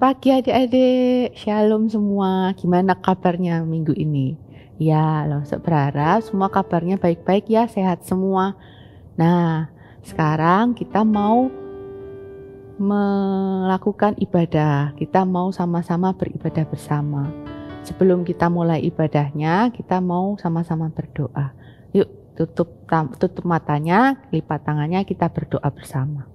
pagi adik-adik, shalom semua. Gimana kabarnya minggu ini? Ya, Longso berharap semua kabarnya baik-baik ya, sehat semua. Nah, sekarang kita mau melakukan ibadah. Kita mau sama-sama beribadah bersama. Sebelum kita mulai ibadahnya, kita mau sama-sama berdoa. Yuk, tutup matanya, lipat tangannya, kita berdoa bersama.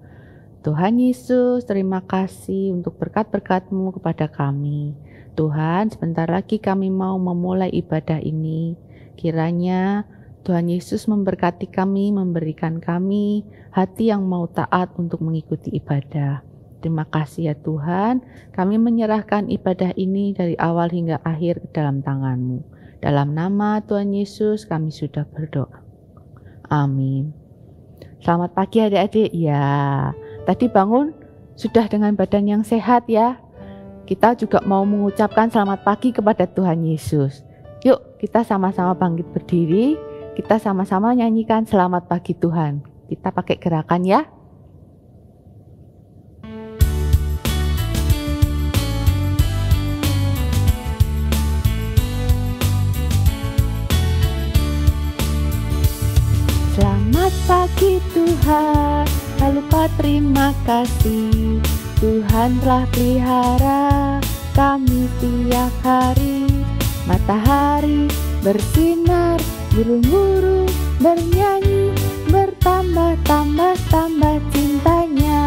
Tuhan Yesus, terima kasih untuk berkat-berkat-Mu kepada kami. Tuhan, sebentar lagi kami mau memulai ibadah ini. Kiranya Tuhan Yesus memberkati kami, memberikan kami hati yang mau taat untuk mengikuti ibadah. Terima kasih ya Tuhan, kami menyerahkan ibadah ini dari awal hingga akhir ke dalam tangan-Mu. Dalam nama Tuhan Yesus kami sudah berdoa. Amin. Selamat pagi adik-adik. Ya, tadi bangun sudah dengan badan yang sehat ya. Kita juga mau mengucapkan selamat pagi kepada Tuhan Yesus. Yuk kita sama-sama bangkit berdiri. Kita sama-sama nyanyikan selamat pagi Tuhan. Kita pakai gerakan ya. Selamat pagi Tuhan, tak lupa terima kasih. Tuhan telah pelihara kami tiap hari. Matahari bersinar, burung-burung bernyanyi, bertambah-tambah cintanya.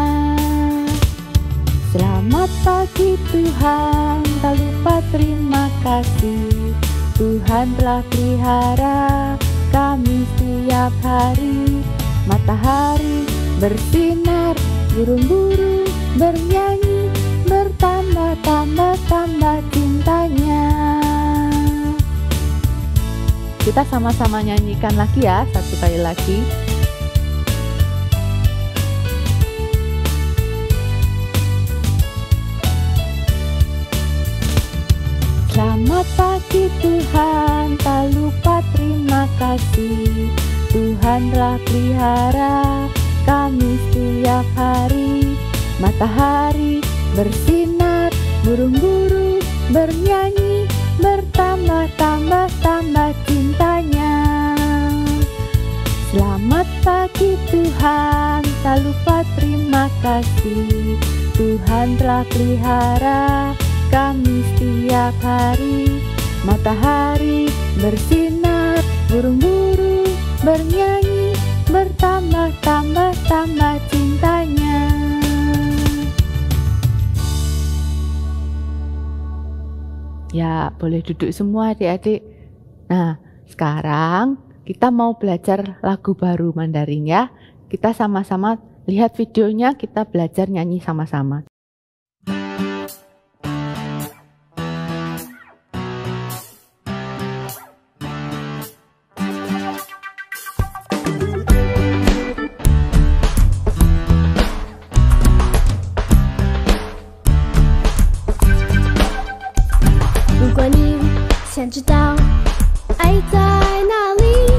Selamat pagi Tuhan, tak lupa terima kasih. Tuhan telah pelihara kami setiap hari. Matahari bersinar, burung-burung bernyanyi, bertambah-tambah cintanya. Kita sama-sama nyanyikan lagi ya, satu kali lagi. Selamat pagi Tuhan, tak lupa terima kasih. Tuhan telah pelihara kami setiap hari. Matahari bersinar, burung-burung bernyanyi, bertambah-tambah cintanya. Selamat pagi Tuhan, tak lupa terima kasih. Tuhan telah pelihara kami setiap hari. Matahari bersinar, burung-burung bernyanyi, bertambah-tambah cintanya. Ya, boleh duduk semua adik-adik. Nah, sekarang kita mau belajar lagu baru Mandarin ya. Kita sama-sama lihat videonya, kita belajar nyanyi sama-sama. 想知道爱在哪里，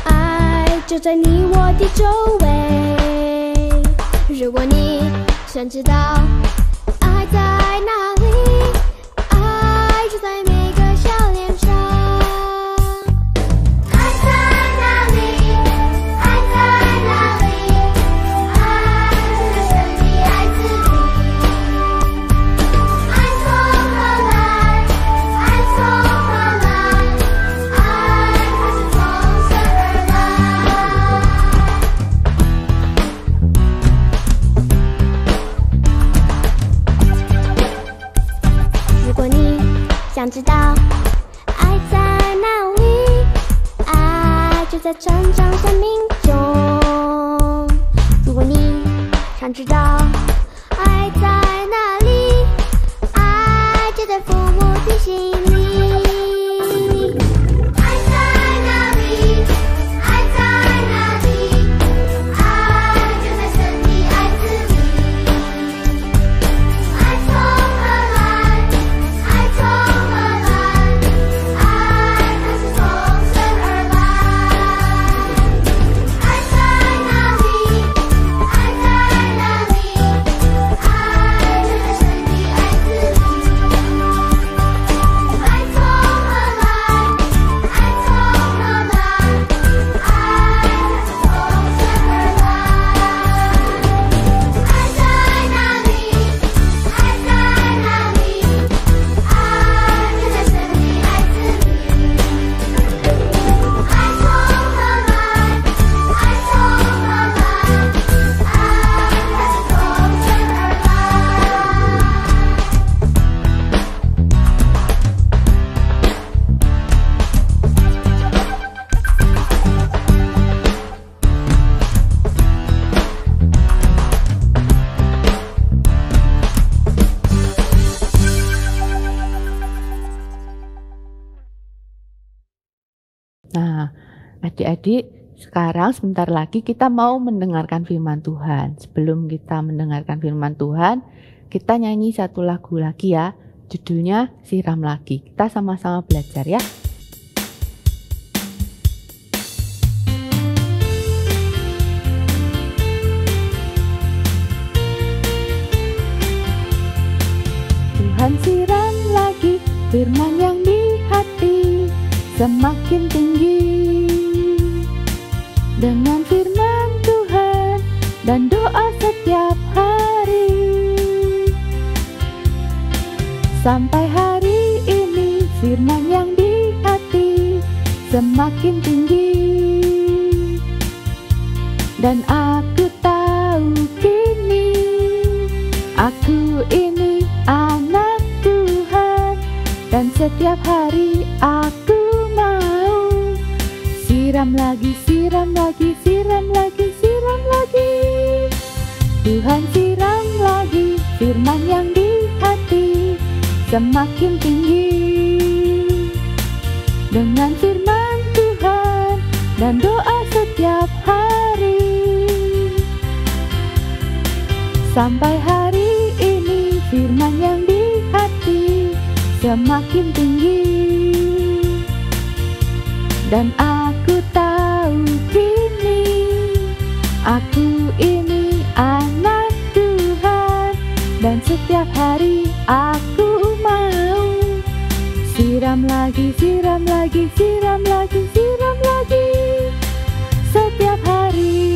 爱就在你我的周围。如果你想知道爱在哪里，爱就在每个笑脸上。爱在哪里？爱在哪里？爱就在神的爱子里。爱从何来？爱从何来？爱它是从神而来。如果你想知道爱在哪里，爱就在成长生命中。如果你想知道爱在哪里，爱就在父母的心里。爱在哪里？爱在哪里？爱就在神的爱子里。爱从何来？爱从何来？爱它是从神而来。爱在哪里？爱在哪里？ Nah, adik-adik, sekarang sebentar lagi kita mau mendengarkan firman Tuhan. Sebelum kita mendengarkan firman Tuhan, kita nyanyi satu lagu lagi ya. Judulnya Siram Lagi. Kita sama-sama belajar ya. Tuhan siram lagi firman yang di hati semakin tinggi. Dengan firman Tuhan dan doa setiap hari. Sampai hari ini firman yang di hati semakin tinggi. Dan aku tahu kini, aku ini anak Tuhan. Dan setiap hari aku mau siram lagi, siram lagi, siram lagi, siram lagi. Tuhan siram lagi firman yang di hati semakin tinggi. Dengan firman Tuhan dan doa setiap hari. Sampai hari ini firman yang di hati semakin tinggi. Dan aku tahu kini, aku ini anak Tuhan. Dan setiap hari aku mau siram lagi, siram lagi, siram lagi, siram lagi setiap hari.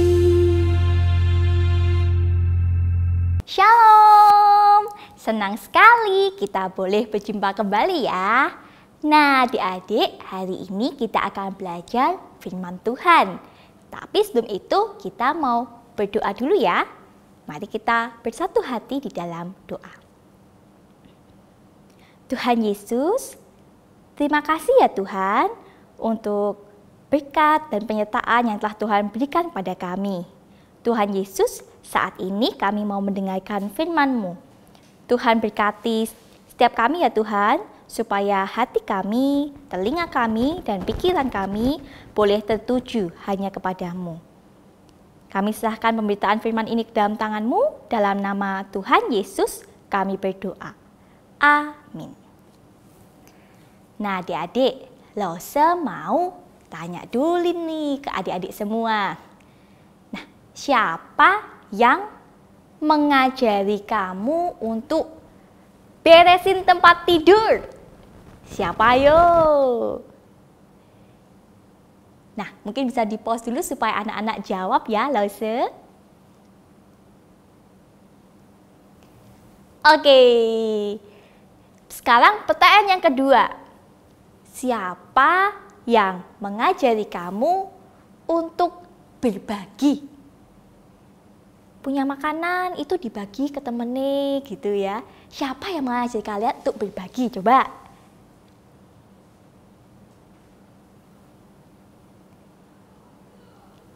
Shalom, senang sekali kita boleh berjumpa kembali ya. Nah adik-adik, hari ini kita akan belajar firman Tuhan. Tapi sebelum itu kita mau berdoa dulu ya. Mari kita bersatu hati di dalam doa. Tuhan Yesus, terima kasih ya Tuhan untuk berkat dan penyertaan yang telah Tuhan berikan pada kami. Tuhan Yesus, saat ini kami mau mendengarkan firman-Mu. Tuhan berkati setiap kami ya Tuhan, supaya hati kami, telinga kami, dan pikiran kami boleh tertuju hanya kepadamu. Kami serahkan pemberitaan firman ini ke dalam tangan-Mu, dalam nama Tuhan Yesus kami berdoa. Amin. Nah adik-adik, Lose mau tanya dulu nih ke adik-adik semua. Nah, siapa yang mengajari kamu untuk beresin tempat tidur? Siapa yo? Nah, mungkin bisa di-pause dulu supaya anak-anak jawab ya, Lose. Oke. Sekarang pertanyaan yang kedua. Siapa yang mengajari kamu untuk berbagi? Punya makanan itu dibagi ke temennya gitu ya. Siapa yang mengajari kalian untuk berbagi? Coba.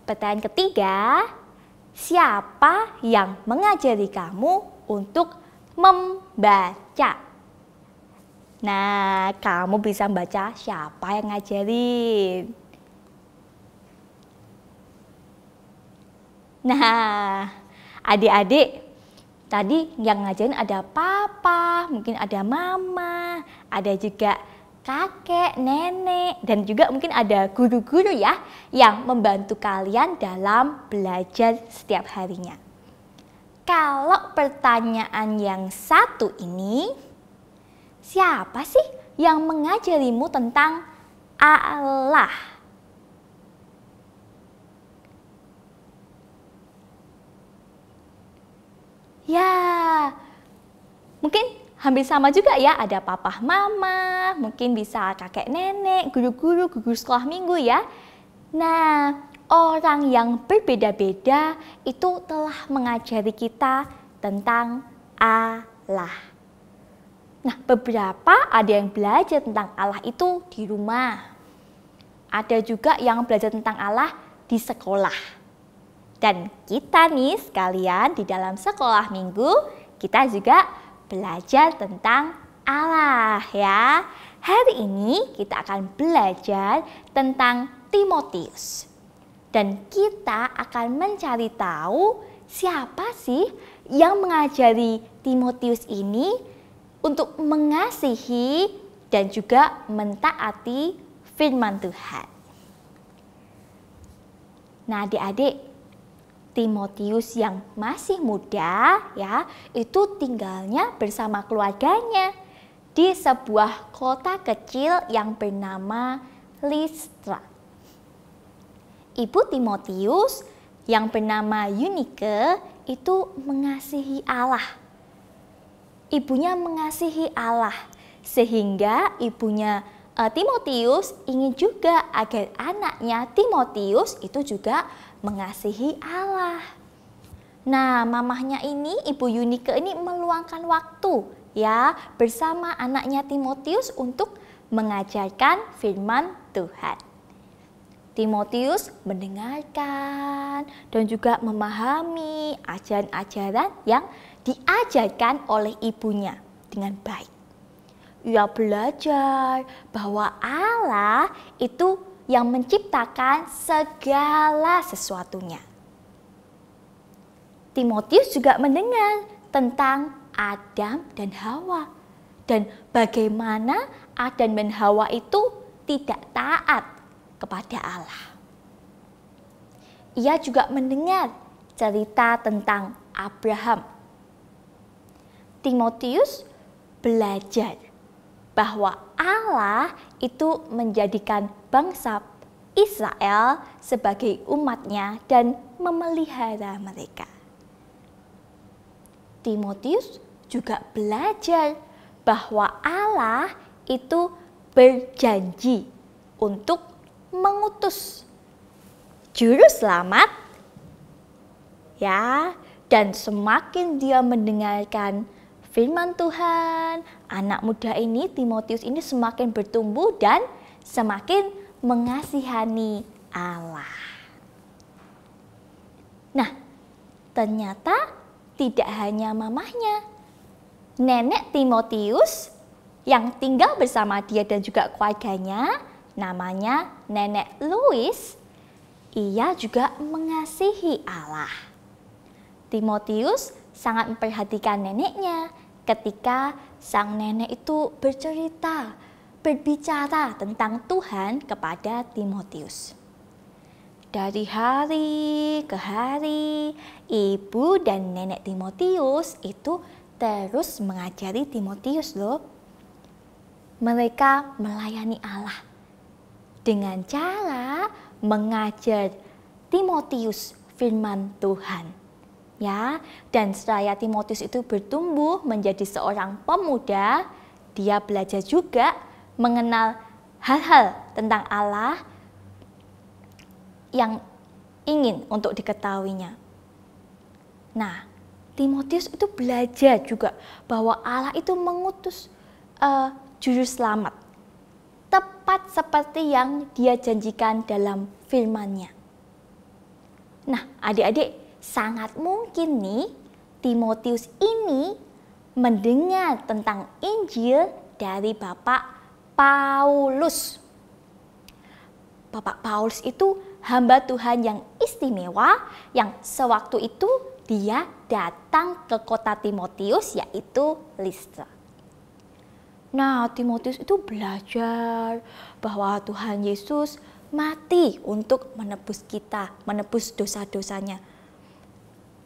Pertanyaan ketiga, siapa yang mengajari kamu untuk membaca? Nah, kamu bisa baca siapa yang ngajarin. Nah, adik-adik, tadi yang ngajarin ada papa, mungkin ada mama, ada juga kakek, nenek, dan juga mungkin ada guru-guru ya yang membantu kalian dalam belajar setiap harinya. Kalau pertanyaan yang satu ini, siapa sih yang mengajarimu tentang Allah? Ya, mungkin hampir sama juga ya, ada papa mama, mungkin bisa kakek nenek, guru-guru, guru sekolah minggu ya. Nah, orang yang berbeda-beda itu telah mengajari kita tentang Allah. Nah, beberapa ada yang belajar tentang Allah itu di rumah. Ada juga yang belajar tentang Allah di sekolah. Dan kita nih sekalian di dalam sekolah minggu, kita juga belajar tentang Allah ya. Hari ini kita akan belajar tentang Timotius. Dan kita akan mencari tahu siapa sih yang mengajari Timotius ini untuk mengasihi dan juga mentaati firman Tuhan. Nah, adik-adik, Timotius yang masih muda ya, itu tinggalnya bersama keluarganya di sebuah kota kecil yang bernama Listra. Ibu Timotius yang bernama Eunike itu mengasihi Allah. Ibunya mengasihi Allah sehingga ibunya Timotius ingin juga agar anaknya Timotius itu juga mengasihi Allah. Nah, mamahnya ini, Ibu Eunike ini meluangkan waktu ya bersama anaknya Timotius untuk mengajarkan firman Tuhan. Timotius mendengarkan dan juga memahami ajaran-ajaran yang diajarkan oleh ibunya dengan baik. Ia belajar bahwa Allah itu yang menciptakan segala sesuatunya. Timotius juga mendengar tentang Adam dan Hawa dan bagaimana Adam dan Hawa itu tidak taat kepada Allah. Ia juga mendengar cerita tentang Abraham. Timotius belajar bahwa Allah itu menjadikan bangsa Israel sebagai umatnya dan memelihara mereka. Timotius juga belajar bahwa Allah itu berjanji untuk mengutus juru selamat ya, dan semakin dia mendengarkan firman Tuhan, anak muda ini Timotius ini semakin bertumbuh dan semakin mengasihani Allah. Nah, ternyata tidak hanya mamahnya, nenek Timotius yang tinggal bersama dia dan juga keluarganya, namanya Nenek Louis, ia juga mengasihi Allah. Timotius sangat memperhatikan neneknya ketika sang nenek itu berbicara tentang Tuhan kepada Timotius. Dari hari ke hari, ibu dan nenek Timotius itu terus mengajari Timotius loh. Mereka melayani Allah dengan cara mengajar Timotius firman Tuhan. Ya, dan setelah Timotius itu bertumbuh menjadi seorang pemuda, dia belajar juga mengenal hal-hal tentang Allah yang ingin untuk diketahuinya. Nah, Timotius itu belajar juga bahwa Allah itu mengutus juru selamat tepat seperti yang dia janjikan dalam firman-Nya. Nah, adik-adik, sangat mungkin nih Timotius ini mendengar tentang Injil dari Bapak Paulus. Bapak Paulus itu hamba Tuhan yang istimewa yang sewaktu itu dia datang ke kota Timotius yaitu Listra. Nah, Timotius itu belajar bahwa Tuhan Yesus mati untuk menebus kita, menebus dosa-dosanya.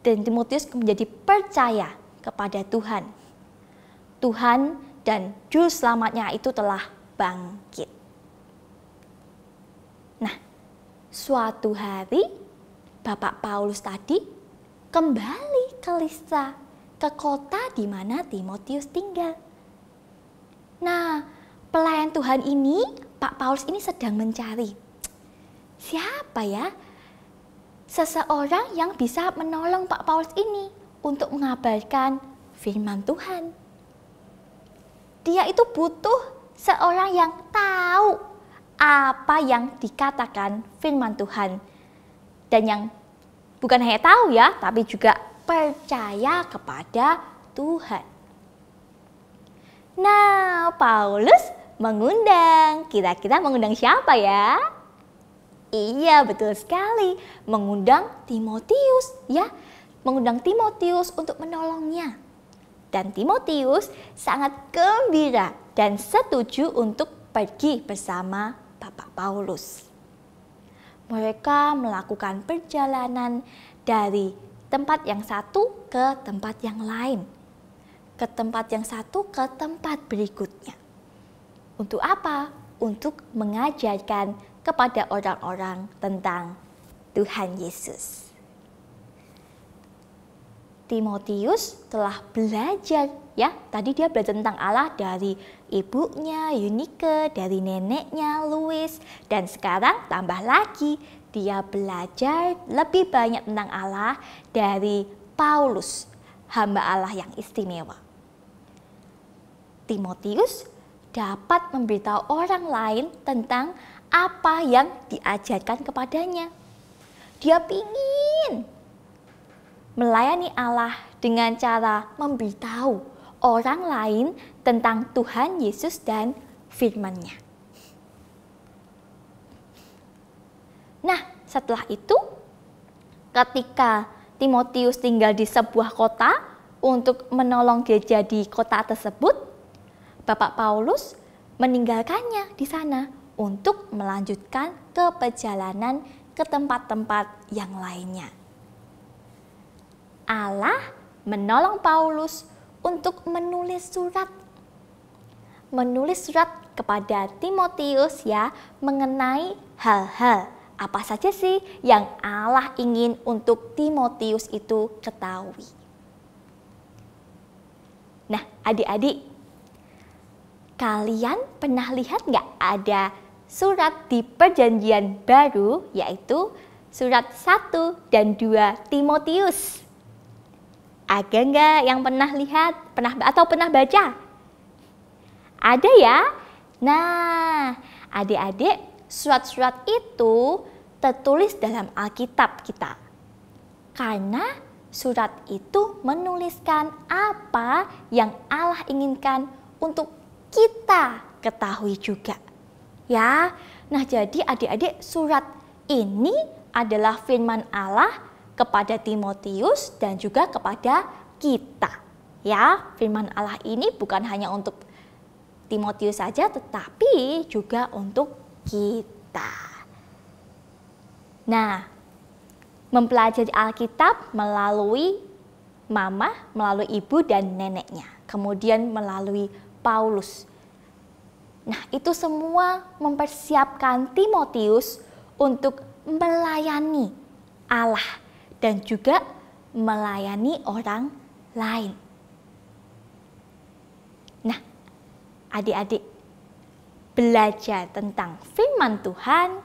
Dan Timotius menjadi percaya kepada Tuhan. Tuhan dan juru selamatnya itu telah bangkit. Nah, suatu hari Bapak Paulus tadi kembali ke Listra, ke kota di mana Timotius tinggal. Nah, pelayan Tuhan ini, Pak Paulus ini sedang mencari siapa ya seseorang yang bisa menolong Pak Paulus ini untuk mengabarkan firman Tuhan. Dia itu butuh seorang yang tahu apa yang dikatakan firman Tuhan. Dan yang bukan hanya tahu ya, tapi juga percaya kepada Tuhan. Nah, Paulus mengundang. Kira-kira mengundang siapa ya? Iya, betul sekali. Mengundang Timotius ya. Mengundang Timotius untuk menolongnya. Dan Timotius sangat gembira dan setuju untuk pergi bersama Bapak Paulus. Mereka melakukan perjalanan dari tempat yang satu ke tempat yang lain. Ke tempat yang satu ke tempat berikutnya. Untuk apa? Untuk mengajarkan kepada orang-orang tentang Tuhan Yesus. Timotius telah belajar ya. Tadi dia belajar tentang Allah dari ibunya Eunike, dari neneknya Lois, dan sekarang tambah lagi dia belajar lebih banyak tentang Allah dari Paulus, hamba Allah yang istimewa. Timotius dapat memberitahu orang lain tentang apa yang diajarkan kepadanya. Dia ingin melayani Allah dengan cara memberitahu orang lain tentang Tuhan Yesus dan firman-Nya. Nah, setelah itu ketika Timotius tinggal di sebuah kota untuk menolong gereja di kota tersebut, Bapak Paulus meninggalkannya di sana untuk melanjutkan ke perjalanan ke tempat-tempat yang lainnya. Allah menolong Paulus untuk menulis surat kepada Timotius ya, mengenai hal-hal apa saja sih yang Allah ingin untuk Timotius itu ketahui. Nah, adik-adik, kalian pernah lihat nggak ada surat di Perjanjian Baru, yaitu surat 1 dan 2 Timotius? Ada nggak yang pernah lihat, pernah baca? Ada ya? Nah, adik-adik, surat-surat itu tertulis dalam Alkitab kita. Karena surat itu menuliskan apa yang Allah inginkan untuk kita ketahui juga. Ya, nah jadi adik-adik, surat ini adalah firman Allah kepada Timotius dan juga kepada kita. Ya, firman Allah ini bukan hanya untuk Timotius saja, tetapi juga untuk kita. Nah, mempelajari Alkitab melalui mama, melalui ibu dan neneknya, kemudian melalui Paulus. Nah, itu semua mempersiapkan Timotius untuk melayani Allah dan juga melayani orang lain. Nah, adik-adik, belajar tentang firman Tuhan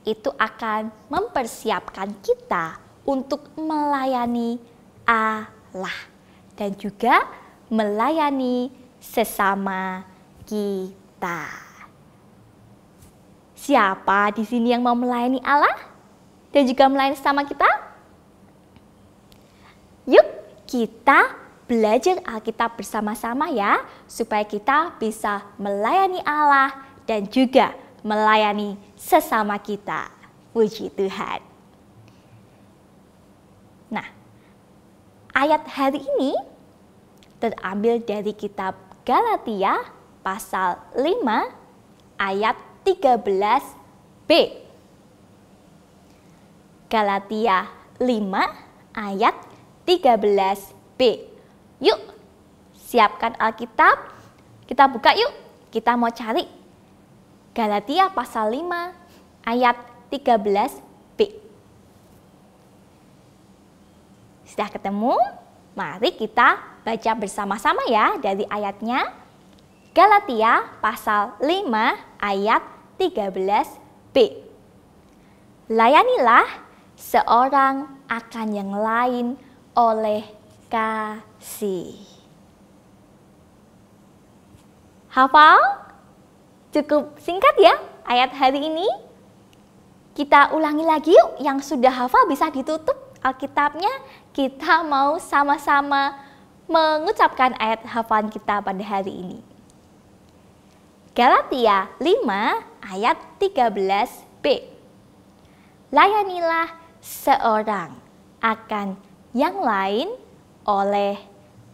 itu akan mempersiapkan kita untuk melayani Allah dan juga melayani sesama kita. Siapa di sini yang mau melayani Allah dan juga melayani sesama kita? Yuk, kita belajar Alkitab bersama-sama ya, supaya kita bisa melayani Allah dan juga melayani sesama kita. Puji Tuhan. Nah, ayat hari ini terambil dari kitab Galatia pasal 5 ayat 13b. Galatia 5 ayat 13b. Yuk, siapkan Alkitab. Kita buka yuk. Kita mau cari Galatia pasal 5 ayat 13b. Sudah ketemu? Mari kita baca bersama-sama ya dari ayatnya. Galatia pasal 5 ayat 13b. Layanilah seorang akan yang lain oleh kasih. Hafal? Cukup singkat ya ayat hari ini. Kita ulangi lagi yuk, yang sudah hafal bisa ditutup Alkitabnya. Kita mau sama-sama mengucapkan ayat hafalan kita pada hari ini. Galatia 5 ayat 13b. Layanilah seorang akan yang lain oleh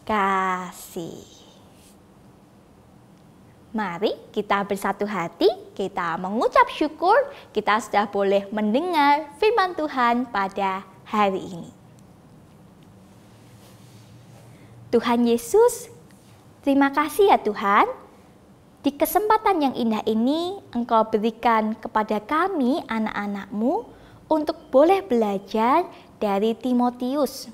kasih. Mari kita bersatu hati, kita mengucap syukur kita sudah boleh mendengar firman Tuhan pada hari ini. Tuhan Yesus, terima kasih ya Tuhan. Di kesempatan yang indah ini Engkau berikan kepada kami anak-anak-Mu untuk boleh belajar dari Timotius.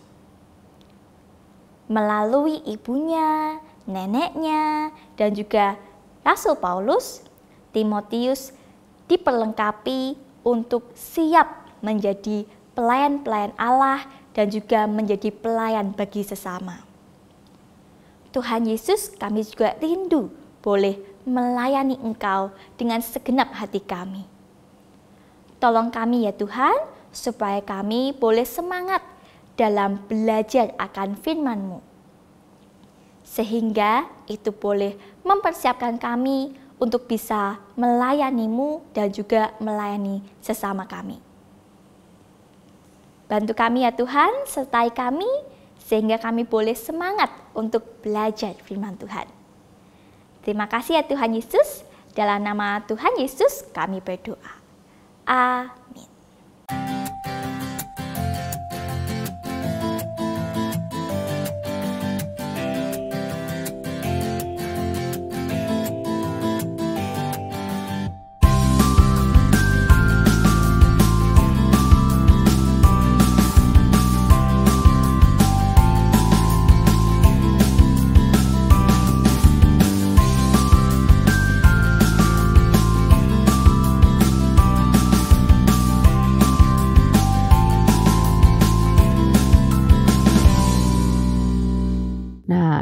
Melalui ibunya, neneknya, dan juga Rasul Paulus, Timotius diperlengkapi untuk siap menjadi pelayan-pelayan Allah dan juga menjadi pelayan bagi sesama. Tuhan Yesus, kami juga rindu boleh melayani Engkau dengan segenap hati kami. Tolong kami ya Tuhan, supaya kami boleh semangat dalam belajar akan firman-Mu. Sehingga itu boleh mempersiapkan kami untuk bisa melayani-Mu dan juga melayani sesama kami. Bantu kami ya Tuhan, sertai kami, sehingga kami boleh semangat untuk belajar firman Tuhan. Terima kasih ya Tuhan Yesus, dalam nama Tuhan Yesus kami berdoa. Amin.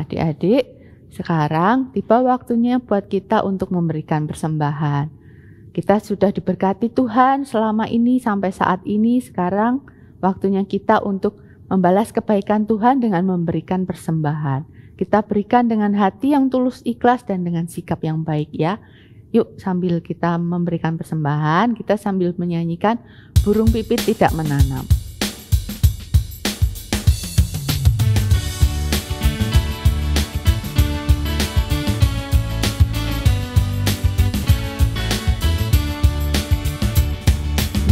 Adik-adik, sekarang tiba waktunya buat kita untuk memberikan persembahan. Kita sudah diberkati Tuhan selama ini sampai saat ini. Sekarang waktunya kita untuk membalas kebaikan Tuhan dengan memberikan persembahan. Kita berikan dengan hati yang tulus, ikhlas, dan dengan sikap yang baik ya. Yuk, sambil kita memberikan persembahan, kita sambil menyanyikan Burung Pipit Tidak Menanam.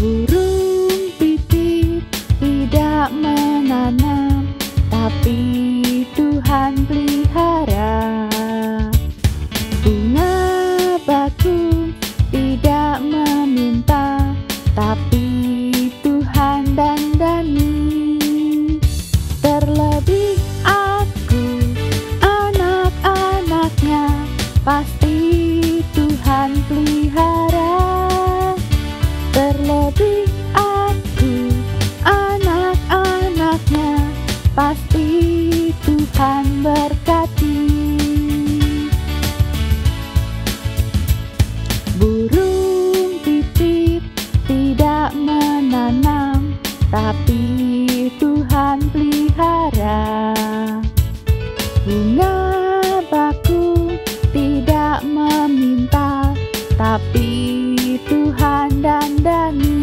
Burung pipit tidak menanam, tapi Tuhan pelihara. Bunga bakung tidak meminta, tapi Tuhan dandani. Terlebih aku, anak-anaknya, pasti Tuhan pelihara. Terlebih aku, anak-anaknya, pasti Tuhan berkati. Burung pipit tidak menanam, tapi Tuhan pelihara. Bunga bakung tidak meminta, tapi Tuhan dandani.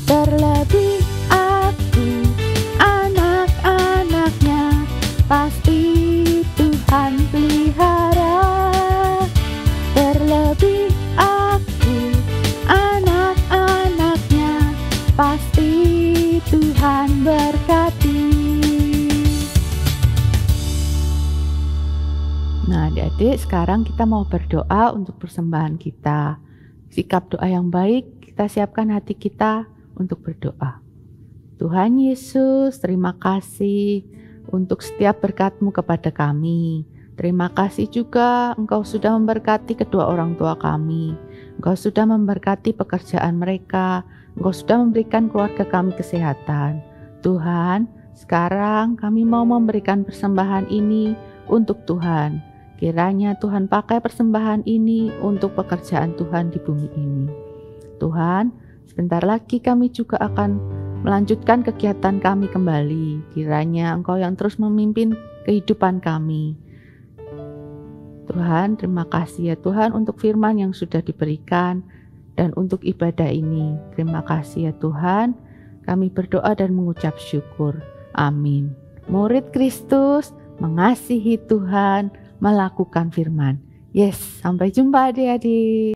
Terlebih aku, anak-anaknya, pasti Tuhan pelihara. Terlebih aku, anak-anaknya, pasti Tuhan berkati. Nah, adik-adik, sekarang kita mau berdoa untuk persembahan kita. Sikap doa yang baik, kita siapkan hati kita untuk berdoa. Tuhan Yesus, terima kasih untuk setiap berkat-Mu kepada kami. Terima kasih juga Engkau sudah memberkati kedua orang tua kami. Engkau sudah memberkati pekerjaan mereka. Engkau sudah memberikan keluarga kami kesehatan. Tuhan, sekarang kami mau memberikan persembahan ini untuk Tuhan. Kiranya Tuhan pakai persembahan ini untuk pekerjaan Tuhan di bumi ini. Tuhan, sebentar lagi kami juga akan melanjutkan kegiatan kami kembali. Kiranya Engkau yang terus memimpin kehidupan kami. Tuhan, terima kasih ya Tuhan untuk firman yang sudah diberikan dan untuk ibadah ini. Terima kasih ya Tuhan, kami berdoa dan mengucap syukur. Amin. Murid Kristus mengasihi Tuhan, melakukan firman. Yes, sampai jumpa adik-adik.